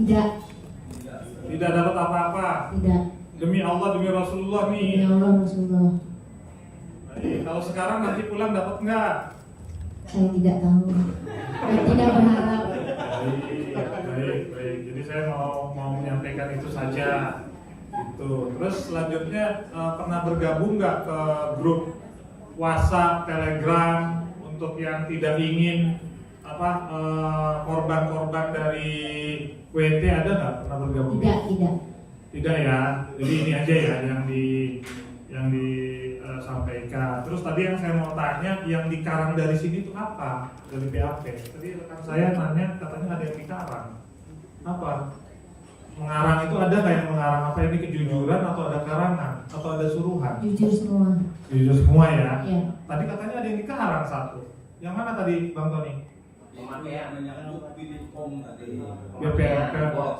Tidak. Tidak dapat apa-apa. Tidak. Demi Allah, demi Rasulullah nih. Demi Allah Rasulullah. Baik, kalau sekarang nanti pulang dapat nggak? Saya tidak tahu. Saya tidak berharap. Baik. Jadi saya mau menyampaikan itu saja. Gitu. Terus selanjutnya pernah bergabung nggak ke grup WhatsApp, Telegram untuk yang tidak ingin korban-korban dari WT, ada nggak pernah bergabung? Tidak ya. Jadi ini aja ya yang disampaikan. Terus tadi yang saya mau tanya, yang dikarang dari sini itu apa? Dari BAP. Tadi rekan saya nanya, katanya ada yang dikarang. Apa? Mengarang itu ada kayak mengarang apa ini, kejujuran atau ada karangan atau ada suruhan? Jujur semua. Jujur semua ya. Ya. Tadi katanya ada yang dikarang satu. Yang mana tadi Bang Tony? Yang menyangkut Bidikom tadi. BPK box.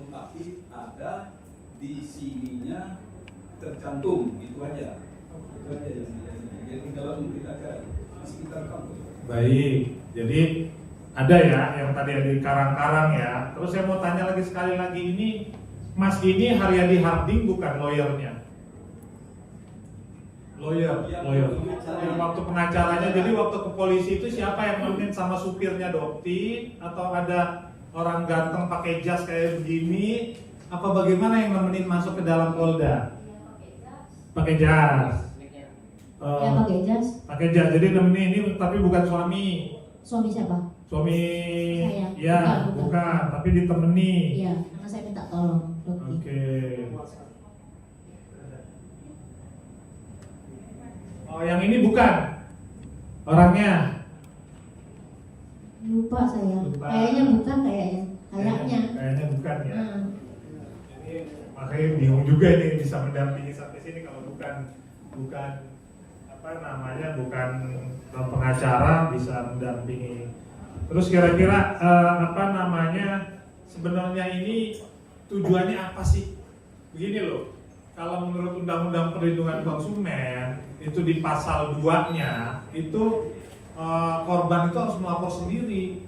Tapi ada di sininya tercantum, itu aja yang di dalam kita di sekitar kampus. Baik, jadi ada ya yang tadi ada di karang-karang ya. Terus saya mau tanya lagi sekali lagi, ini Mas ini Haryadi Harding bukan lawyernya? Lawyer. Yang waktu pengacaranya, jadi waktu ke polisi itu siapa yang nemenin, sama supirnya Dokti atau ada orang ganteng pakai jas kayak begini? Apa bagaimana yang nemenin masuk ke dalam Polda? Pakai jas. Ya pakai jas. Pakai jas. Jadi nemenin ini tapi bukan suami. Suami siapa? Suami saya. Ya, bukan, tapi ditemani. Iya, karena saya minta tolong. Oke. Oh, yang ini bukan orangnya. Lupa saya. Lupa. Kayaknya bukan kayaknya. Kayaknya bukan ya. Ini makanya bingung juga ini bisa mendampingi sampai sini kalau bukan bukan pengacara bisa mendampingi. Terus kira-kira sebenarnya ini tujuannya apa sih? Begini loh, kalau menurut Undang-Undang Perlindungan Konsumen itu di pasal 2-nya itu korban itu harus melapor sendiri.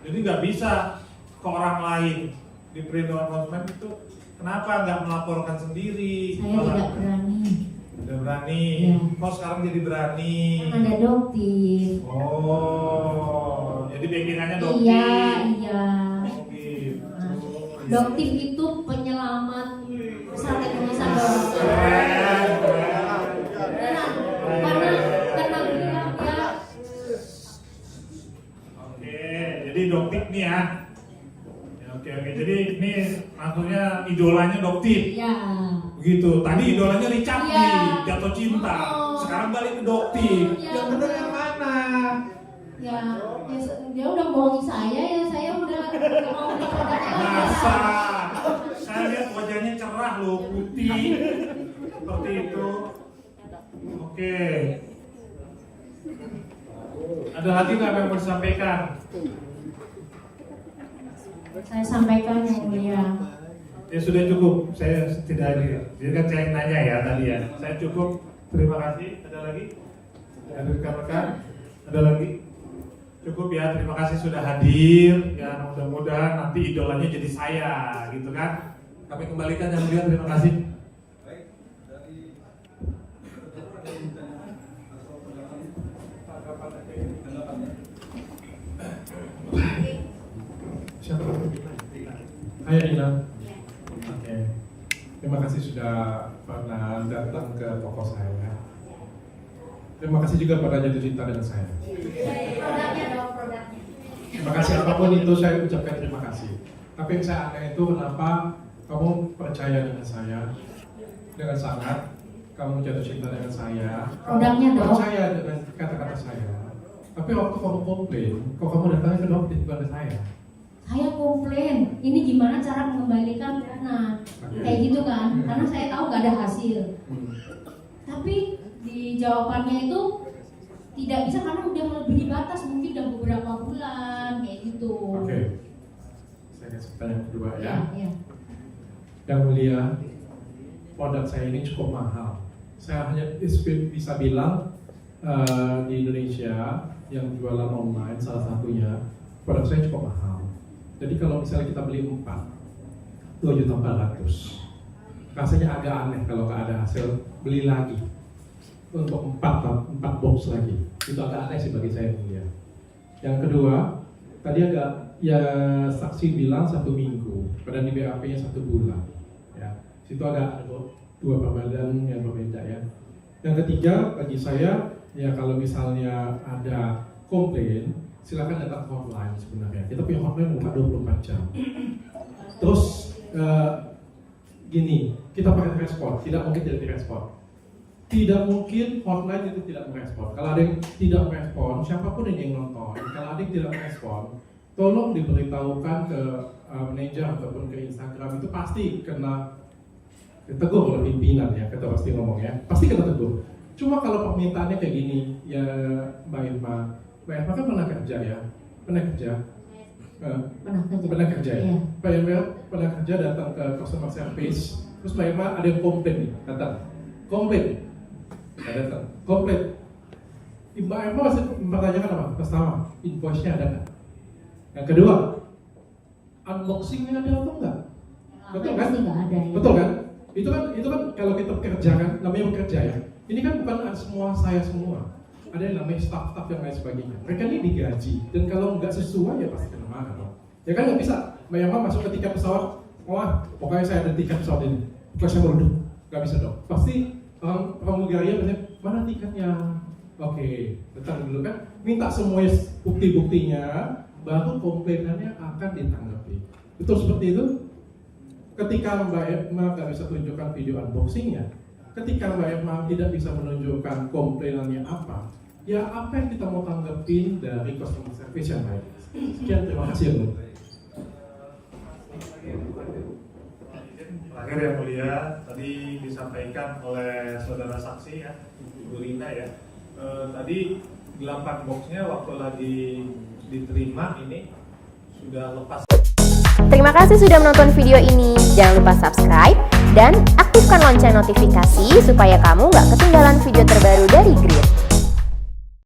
Jadi nggak bisa ke orang lain. Di perlindungan konsumen itu kenapa nggak melaporkan sendiri? Saya tidak berani. Tidak berani. Ya. Kok sekarang jadi berani? Kan ada Dokti. Oh, jadi backingannya Dokti. Iya. Oh, gitu. Dokti itu penyelamat masyarakat Indonesia. Karena beliau ya. Oke, jadi Dokti nih ya. Oke. Jadi ini maksudnya idolanya Dokti. Iya. Begitu. Tadi idolanya Richard Iya. jatuh cinta. Oh. Sekarang balik ke Dokti. Iya. Yang benar yang mana? Ya, dia udah bohongi saya ya, saya udah mau diperdagangkan. Masa? Saya lihat wajahnya cerah loh, putih. Seperti itu. Oke. Ada lagi nggak yang mau disampaikan? Saya sampaikan yang mulia. Ya sudah cukup, saya tidak ada. Jadi kan saya nanya ya tadi ya. Saya cukup. Terima kasih. Ada lagi? Ada rekan-rekan? Ada lagi? Cukup ya. Terima kasih sudah hadir. Ya mudah-mudahan nanti idolanya jadi saya, gitu kan? Kami kembalikan yang mulia. Terima kasih. Baik, dari Siapa? Hai Ina. Oke. Terima kasih sudah pernah datang ke toko saya. Terima kasih juga pada jatuh cinta dengan saya. Produknya dong, produknya. Terima kasih apapun itu saya ucapkan terima kasih. Tapi yang saya aneh itu kenapa kamu percaya dengan saya dengan sangat, kamu jatuh cinta dengan saya, Produknya kamu dong. percaya dengan kata-kata saya. Tapi waktu kamu komplain, kok kamu datang ke dokter bukan ke saya? Saya komplain, ini gimana cara mengembalikan dana, kayak gitu kan? Karena saya tahu nggak ada hasil. Tapi di jawabannya itu tidak bisa karena udah melebihi batas, mungkin udah beberapa bulan kayak gitu. Oke. Saya kasih pertanyaan kedua ya. Ya. Yang mulia, produk saya ini cukup mahal. Saya hanya bisa bilang di Indonesia yang jualan online salah satunya produk saya cukup mahal. Jadi kalau misalnya kita beli 4, 2.400.000. Rasanya agak aneh kalau nggak ada hasil beli lagi untuk 4 box lagi. Itu agak aneh sih bagi saya mulia. Yang kedua, tadi agak ya saksi bilang 1 minggu, padahal di BAP-nya 1 bulan. Ya, situ agak ada 2 perbedaan yang berbeda ya. Yang ketiga bagi saya ya kalau misalnya ada komplain, silakan datang ke hotline sebenarnya. Kita punya hotline buka 24 jam. Terus gini, kita pakai respon, tidak mungkin tidak direspon. Tidak mungkin hotline itu tidak merespon. Kalau ada yang tidak merespon, siapapun yang nonton, kalau ada yang tidak merespon, tolong diberitahukan ke manajer ataupun ke Instagram, itu pasti kena tegur oleh pimpinan ya, kita pasti ngomong ya, pasti kena tegur. Cuma kalau permintaannya kayak gini, ya Mbak Irma kan pernah kerja ya, pernah kerja ya. Iya. Pak Irma pernah kerja datang ke customer service, terus Mbak Irma ada yang komplain nih, datang komplain. Mbak Irma masih mempertanyakan apa? Pertama, invoice-nya ada nggak? Yang kedua, unboxing-nya ada atau enggak? Betul kan? Pasti nggak ada ya. Betul kan? Itu kan kalau kita bekerja kan, namanya bekerja ya. Ini kan bukan semua saya semua. Ada yang namanya staff yang lain sebagainya. Mereka ini digaji, dan kalau nggak sesuai ya pasti kena marah dong. Ya kan nggak bisa. Mbak Irma masuk ke tiket pesawat, wah pokoknya saya ada tiket pesawat ini, pokoknya saya mau duduk, nggak bisa dong. Pasti orang Bulgaria biasanya mana tiketnya? Oke, datang dulu kan, minta semuanya bukti-buktinya, baru komplainannya akan ditanggapi. Betul seperti itu. Ketika Mbak Irma nggak bisa tunjukkan video unboxingnya, ketika Mbak Irma tidak bisa menunjukkan komplainannya apa, ya apa yang kita mau tanggapin dari customer service yang baik. Sekian, terima kasih ya Bu. Terakhir yang mulia, tadi disampaikan oleh saudara saksi ya, Ibu Rina ya. Tadi 8 boxnya waktu lagi diterima ini sudah lepas. Terima kasih sudah menonton video ini. Jangan lupa subscribe dan aktifkan lonceng notifikasi supaya kamu nggak ketinggalan video terbaru dari Grid.